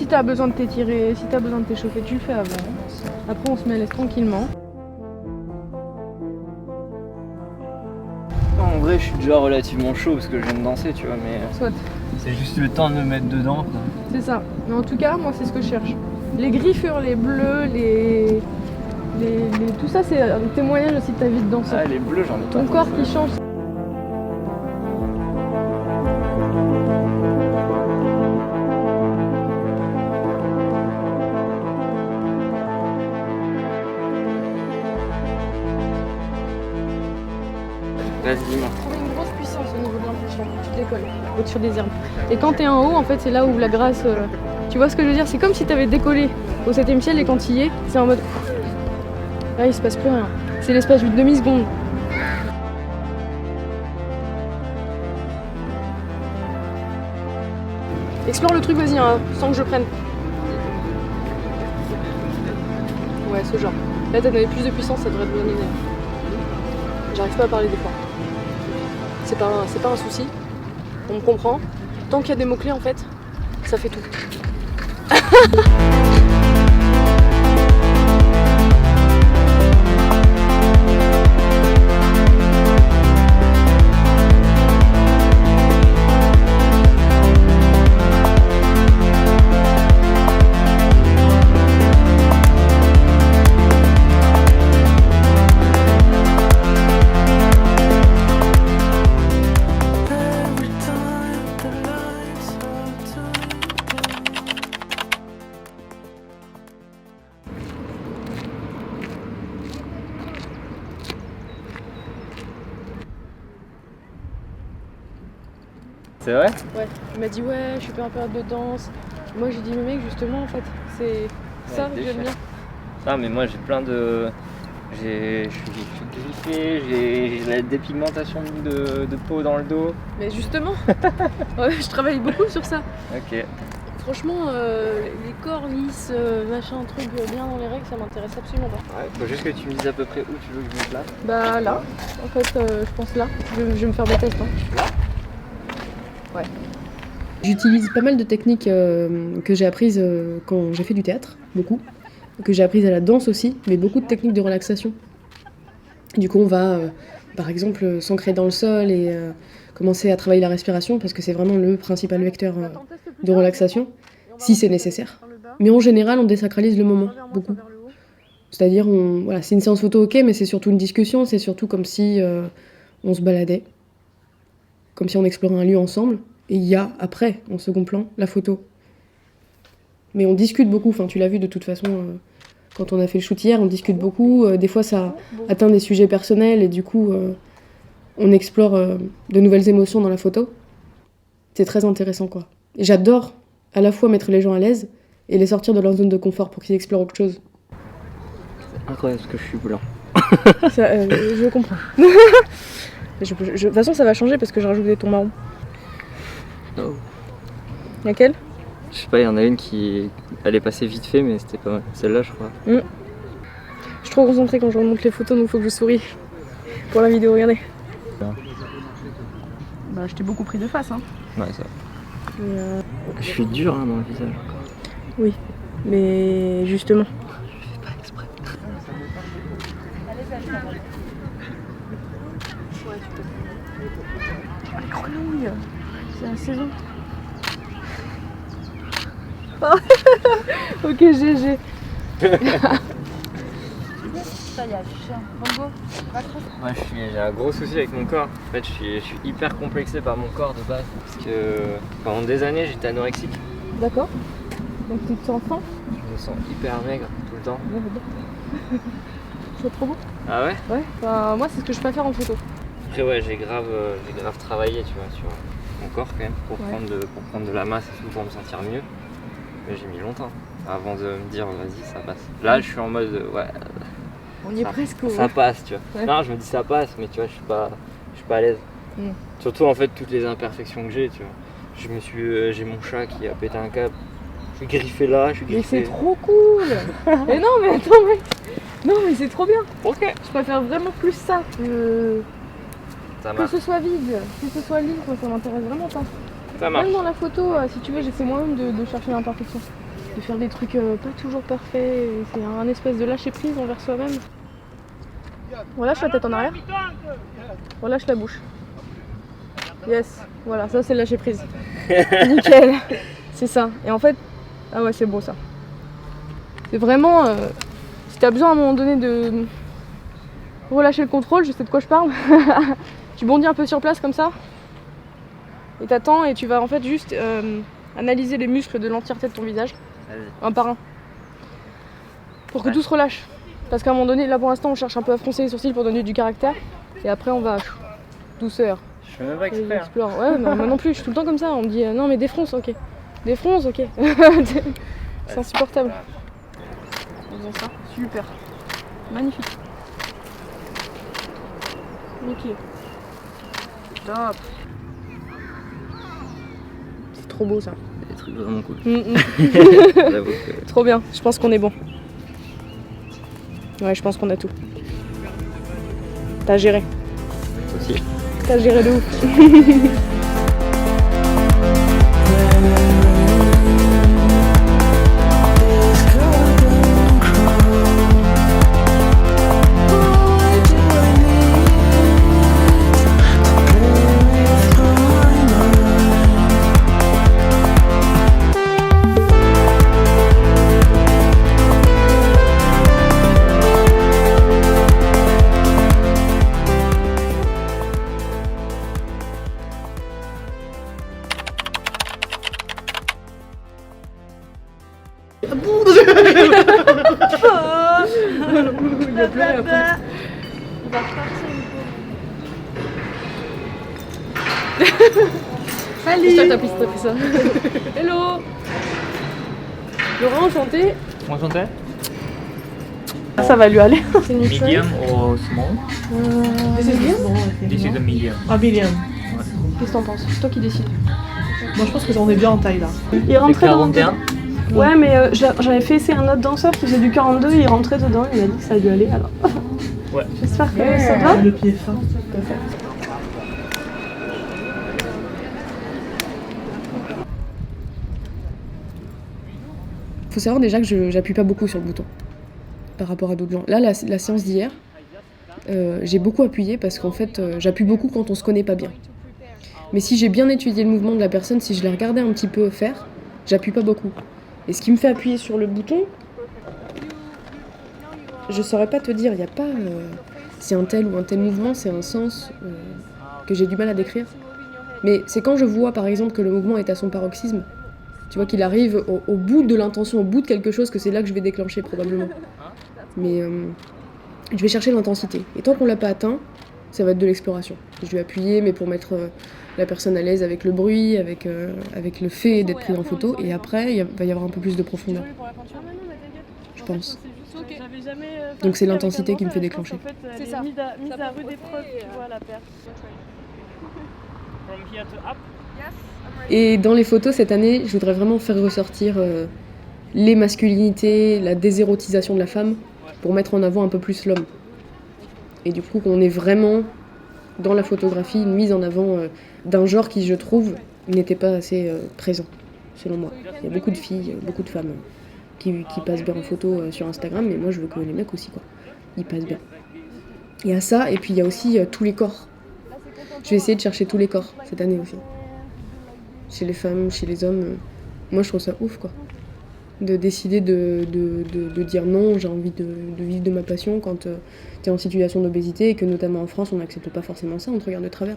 Si t'as besoin de t'étirer, si t'as besoin de t'échauffer, tu le fais avant. Après on se met à l'aise tranquillement. En vrai, je suis déjà relativement chaud parce que j'aime danser, tu vois, mais Soit. c'est juste le temps de me mettre dedans. C'est ça. Mais en tout cas, moi c'est ce que je cherche. Les griffures, les bleus, tout ça c'est un témoignage aussi de ta vie de danseur. Ah, les bleus, j'en ai pas. Ton corps qui change. Vas-y, dis-moi. Trouver une grosse puissance au niveau de l'impulsion quand tu décolles au-dessus des herbes. Et quand t'es en haut, en fait, c'est là où la grâce. Tu vois ce que je veux dire? C'est comme si t'avais décollé au 7ème ciel et quand tu y es, c'est en mode. Là, il se passe plus rien. C'est l'espace d'une demi-seconde. Explore le truc, vas-y, hein, sans que je prenne. Ouais, ce genre. Là, t'as donné plus de puissance, ça devrait te donner. J'arrive pas à parler des fois. C'est pas un souci. On me comprend. Tant qu'il y a des mots-clés, en fait, ça fait tout. C'est vrai? Ouais, il m'a dit ouais, je suis pas en période de danse. Moi j'ai dit mais mec justement en fait, c'est ça que j'aime bien. Ah mais moi j'ai plein de... Je suis griffé, j'ai la dépigmentation de peau dans le dos. Mais justement, ouais, je travaille beaucoup sur ça. Ok. Franchement, les corps lisses, machin, truc bien dans les règles, ça m'intéresse absolument pas. Ouais, faut juste que tu me dises à peu près où tu veux que je me place. Bah là, en fait, je pense là. Je vais me faire des tests. Hein. Là? Ouais. J'utilise pas mal de techniques que j'ai apprises quand j'ai fait du théâtre, beaucoup. Que j'ai apprises à la danse aussi, mais beaucoup de techniques de relaxation. Du coup, on va, par exemple, s'ancrer dans le sol et commencer à travailler la respiration, parce que c'est vraiment le principal vecteur de relaxation, si c'est nécessaire. Mais en général, on désacralise le moment, beaucoup. C'est-à-dire, voilà, c'est une séance photo, ok, mais c'est surtout une discussion, c'est surtout comme si on se baladait, comme si on explorait un lieu ensemble. Et il y a, après, en second plan, la photo. Mais on discute beaucoup, enfin tu l'as vu de toute façon, quand on a fait le shoot hier, on discute beaucoup. Des fois ça atteint des sujets personnels et du coup on explore de nouvelles émotions dans la photo. C'est très intéressant quoi. Et j'adore à la fois mettre les gens à l'aise et les sortir de leur zone de confort pour qu'ils explorent autre chose. C'est incroyable parce que je suis blanc. Ça, je comprends. De toute façon ça va changer parce que j'ai rajouté des tons marrons. Oh. Laquelle? Je sais pas, il y en a une qui allait passer vite fait, mais c'était pas mal. Celle-là, je crois. Je suis trop concentrée quand je remonte les photos, donc faut que je souris pour la vidéo, regardez. Bah, je t'ai beaucoup pris de face, hein. Ouais, ça. Mais Je suis dur hein, dans le visage encore. oui, mais justement. Je fais pas exprès. Ah, grenouille, c'est la saison. Ok, GG. Moi, j'ai un gros souci avec mon corps. En fait, je suis hyper complexé par mon corps de base. Parce que pendant des années, j'étais anorexique. D'accord. Donc tu te sens faim? Je me sens hyper maigre tout le temps. C'est trop beau. Ah ouais? Ouais, enfin, moi c'est ce que je préfère en photo. Après, ouais, j'ai grave travaillé, tu vois, sur mon corps quand même, pour prendre de la masse et tout, pour me sentir mieux. Mais j'ai mis longtemps avant de me dire, vas-y, ça passe. Là, je suis en mode, ouais. On y est presque. Ça passe, tu vois. Ouais. Non, je me dis ça passe, mais tu vois, je suis pas à l'aise. Surtout en fait toutes les imperfections que j'ai, tu vois. J'ai mon chat qui a pété un câble. Je suis griffé là, je suis griffé. Mais c'est trop cool. Mais non, mais attends, mec. Non, mais c'est trop bien. Ok. Je préfère vraiment plus ça que marche. ce soit vide, que ce soit libre, ça m'intéresse vraiment pas. Ça marche. Même dans la photo, si tu veux, j'essaie moi-même de chercher l'imperfection. de faire des trucs pas toujours parfaits. C'est un espèce de lâcher prise envers soi-même. Relâche la tête en arrière. Relâche la bouche. Yes, voilà, ça c'est le lâcher prise. Nickel, c'est ça. Et en fait, ah ouais, c'est beau ça. C'est vraiment, si t'as besoin à un moment donné de relâcher le contrôle, je sais de quoi je parle. Tu bondis un peu sur place comme ça. Et t'attends et tu vas en fait juste analyser les muscles de l'entièreté de ton visage, un par un. Pour que tout se relâche. Parce qu'à un moment donné, là pour l'instant, on cherche un peu à froncer les sourcils pour donner du caractère. Et après, on va douceur. Je fais même pas exprès. Explore. Ouais, non, moi non plus, je suis tout le temps comme ça. On me dit non, mais défronce, ok. Défronce, ok. C'est insupportable. En faisant ça, super. Magnifique. Ok. Top. C'est trop beau ça. Des trucs vraiment cool. J'avoue que... Trop bien, je pense qu'on est bon. Ouais, je pense qu'on a tout. T'as géré. Aussi. T'as géré de ouf. Il a pleuré après. Il va repartir une fois. Salut. C'est toi t'as pris ça. Hello. Laurent, enchanté. Enchanté. Ça va lui aller. C'est une Medium or small? This is medium. This is a medium. Ah, medium. Qu'est-ce que t'en penses? C'est toi qui décides. Moi je pense que on est bien en taille là. Il rentrait dans le 41. Ouais, mais j'avais fait essayer un autre danseur qui faisait du 42, il rentrait dedans, il m'a dit que ça lui allait alors. Ouais. J'espère que ça va. Le pied fin. Faut savoir déjà que j'appuie pas beaucoup sur le bouton par rapport à d'autres gens. Là, la séance d'hier, j'ai beaucoup appuyé parce qu'en fait, j'appuie beaucoup quand on se connaît pas bien. Mais si j'ai bien étudié le mouvement de la personne, si je l'ai regardé un petit peu faire, j'appuie pas beaucoup. Et ce qui me fait appuyer sur le bouton, je saurais pas te dire, il n'y a pas c'est un tel ou un tel mouvement, c'est un sens que j'ai du mal à décrire. Mais c'est quand je vois par exemple que le mouvement est à son paroxysme, tu vois qu'il arrive au bout de l'intention, au bout de quelque chose, que c'est là que je vais déclencher probablement. Mais je vais chercher l'intensité. Et tant qu'on l'a pas atteint, ça va être de l'exploration. Je vais appuyer, mais pour mettre la personne à l'aise avec le bruit, avec le fait d'être pris en photo. Et après, il va y avoir un peu plus de profondeur. Je pense. Donc c'est l'intensité qui me fait déclencher. C'est ça. Mise à rude épreuve, tu vois, la perte. Et dans les photos cette année, je voudrais vraiment faire ressortir les masculinités, la désérotisation de la femme, pour mettre en avant un peu plus l'homme. Et du coup, qu'on ait vraiment, dans la photographie, une mise en avant d'un genre qui, je trouve, n'était pas assez présent, selon moi. Il y a beaucoup de filles, beaucoup de femmes qui passent bien en photo sur Instagram, mais moi, je veux que les mecs aussi, quoi. Ils passent bien. Il y a ça, et puis il y a aussi tous les corps. Je vais essayer de chercher tous les corps, cette année aussi. Chez les femmes, chez les hommes. Moi, je trouve ça ouf, quoi. De décider de dire non, j'ai envie de vivre de ma passion quand t'es en situation d'obésité et que notamment en France on n'accepte pas forcément ça, on te regarde de travers.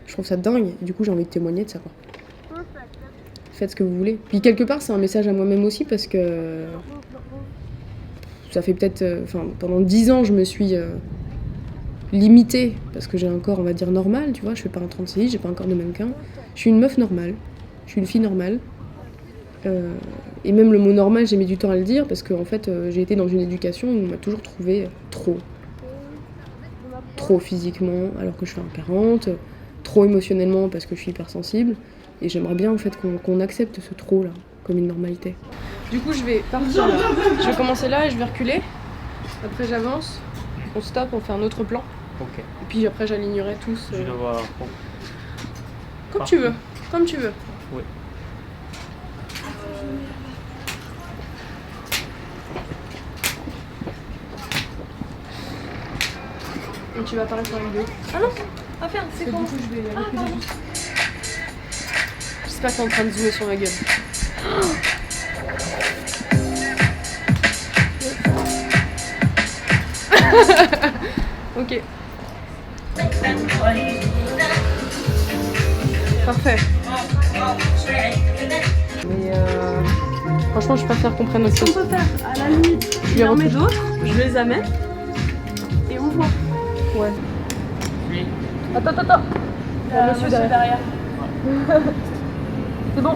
Je trouve ça dingue et du coup j'ai envie de témoigner de ça, quoi. Faites ce que vous voulez. Puis quelque part c'est un message à moi-même aussi parce que ça fait peut-être... pendant 10 ans je me suis limitée parce que j'ai un corps on va dire normal, tu vois, je fais pas un 36, j'ai pas un corps de mannequin. Je suis une meuf normale, je suis une fille normale. Et même le mot normal, j'ai mis du temps à le dire parce que en fait, j'ai été dans une éducation où on m'a toujours trouvé trop physiquement alors que je fais un 40, trop émotionnellement parce que je suis hypersensible. Et j'aimerais bien en fait qu'on accepte ce trop là comme une normalité. Du coup, je vais partir là. Je vais commencer là et je vais reculer. Après, j'avance, on stoppe, on fait un autre plan. Ok. Et puis après, j'alignerai tous. Je dois voir. Comme tu veux, comme tu veux. Oui. Et tu vas apparaître sur la vidéo. Ah non. Ah merde, c'est Du con. coup, je vais Ah, reculer pardon. juste. J'espère que t'es en train de zoomer sur ma gueule. Ok. Parfait. Mais franchement, je préfère qu'on prenne Ce aussi. qu'on peut faire, à la limite, Je il les en met retouche. d'autres, je les amène et on voit. Ouais. Attends. Monsieur derrière. C'est bon.